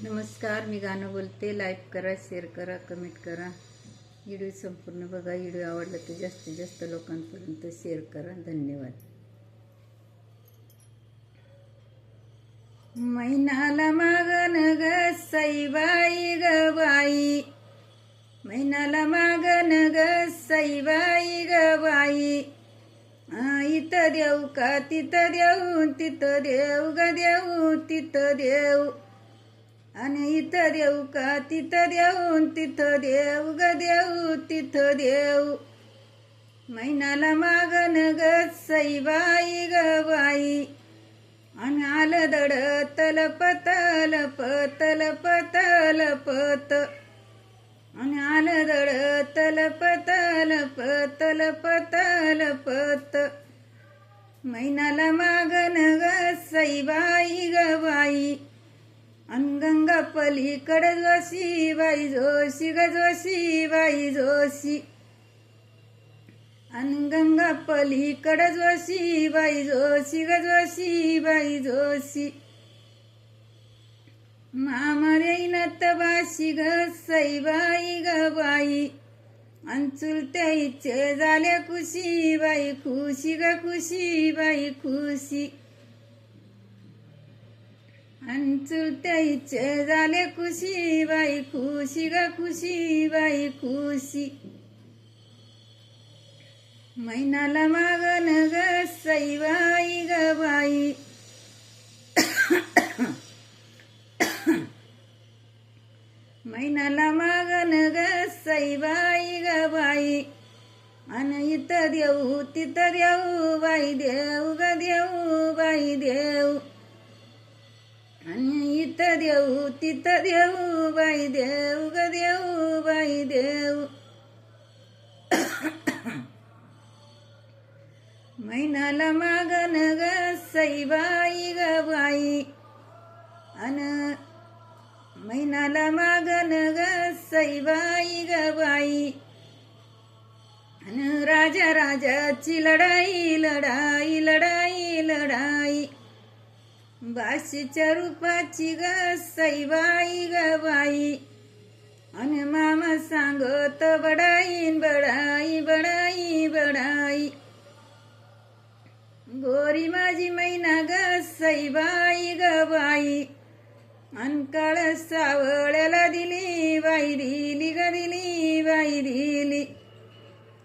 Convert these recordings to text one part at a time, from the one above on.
नमस्कार, मी गाणं बोलते. लाईक करा, शेअर करा, कमेंट करा. व्हिडिओ संपूर्ण बघा. व्हिडिओ आवडला तर जास्तीत जास्त लोकांपर्यंत शेअर करा. धन्यवाद. मैनाला मागन ग सईबाई ग बाई, मैनाला मागन ग सईबाई ग बाई. इथं देऊ का तिथं देऊ, तिथं देऊ ग देऊ, तिथं देऊ. आणि इथं देऊ का तिथं देऊ, तिथं देऊ ग देऊ, तिथं देऊ. मैनाला मागन ग सईबाई ग बाई. आणि आलं दड तलपत लपत लपत लपत. आणि आलं दड तलपत लपत लपत लपत. मैनाला मागन ग सईबाई ग बाई. अन गंगा पलीकडं जोशी बाई जोशी ग जोशी बाई जोशी. अन गंगा पलीकडं जोशी बाई जोशी ग जोशी बाई जोशी. मामा रेनत बाशी ग सईबाई ग बाई. अन चुलत्या इच्छे झाल्या खुशी बाई खुशी ग खुशी बाई खुशी. अन चुलत्या इच्छे झाले खुशी बाई खुशी ग खुशी बाई खुशी. मैनाला मागन ग सईबाई ग बाई. मैनाला मागन ग सईबाई ग बाई. अन इथं देऊ तिथं देऊ बाई देऊ ग देऊ बाई देऊ. आणि इथं देऊ तिथं देऊ बाई देऊ ग देऊ बाई देऊ. मैनाला मागन ग सईबाई ग बाई. अन मैनाला मागन ग सईबाई ग बाई. अन राजा राजाची लढाई लढाई लढाई लढाई. बाशीच्या रूपाची ग सईबाई ग बाई. आणि मामा सांगत बडाईन बडाई बडाई बडाई. गोरी माझी मैना ग सईबाई ग बाई. अन काळ सावळ्याला दिली बाई दिली ग दिली बाई दिली.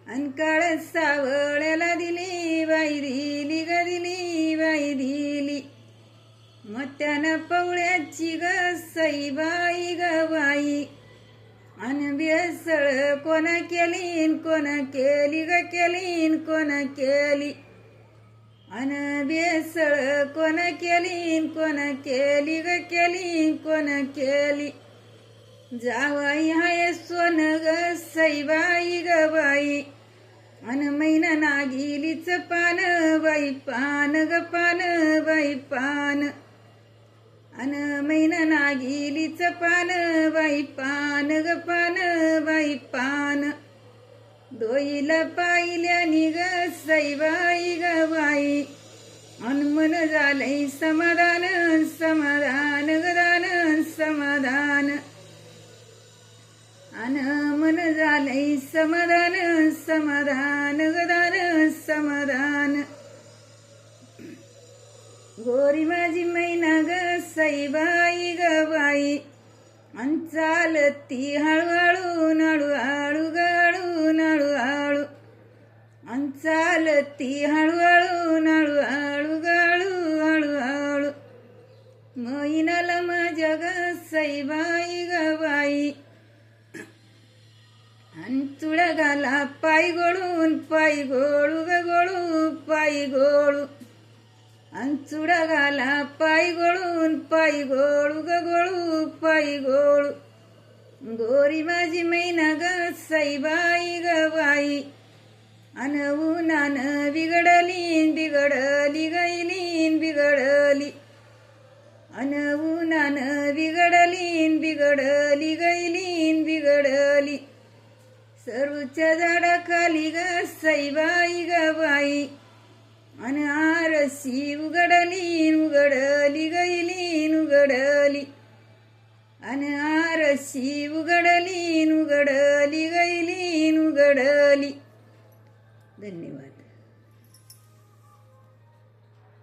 अन काळ सावळ्याला दिली बाई दिली ग दिली बाई दिली. मत्यानं पवळ्याची ग सईबाई ग बाई. अन बेसळ कोण केलीन कोण केली ग केलीन कोण केली. अन बेसळ कोण केलीन कोण केली ग केली कोण केली. जावाई हाय सोन ग सईबाई ग बाई. अन मैना नागिलीच पान बाई पान ग पान बाई पान. अन मैना नागिलीच पान बाई पान ग पान बाई पान. दोईला पाहिल्यानी ग सईबाई ग बाई. अन मन झालंय समाधान समाधान ग दान समाधान. अन मन झालंय समाधान समाधान ग दान समाधान. गोरी माझी मैना ग सईबाई ग बाई. अन चालती हळूहळू नळू हळू गळू नळू हळू. अन चालती हळूहळू नळू हळू गळू हळू हळू. मैनाला माझ्या ग सईबाई ग बाई. अन चुड घाला पाय गोळून पाय गोळू ग गोळू पाय गोळू. अन चुड घाला पाय गोळून पाय गोळू ग गोळू पाय गोळू. गोरी माझी मैना ग सईबाई ग बाई. अन उन्हान बिघडली बिघडली गईलीन बिघडली. अन उन्हान बिघडली बिघडली गईलीन बिघडली. सरूच्या झाडाखाली ग सईबाई ग बाई. अन आरसी उघडली उघडली गईली उघडली. अन आरशी उघडली उघडली गैली उघडली. धन्यवाद.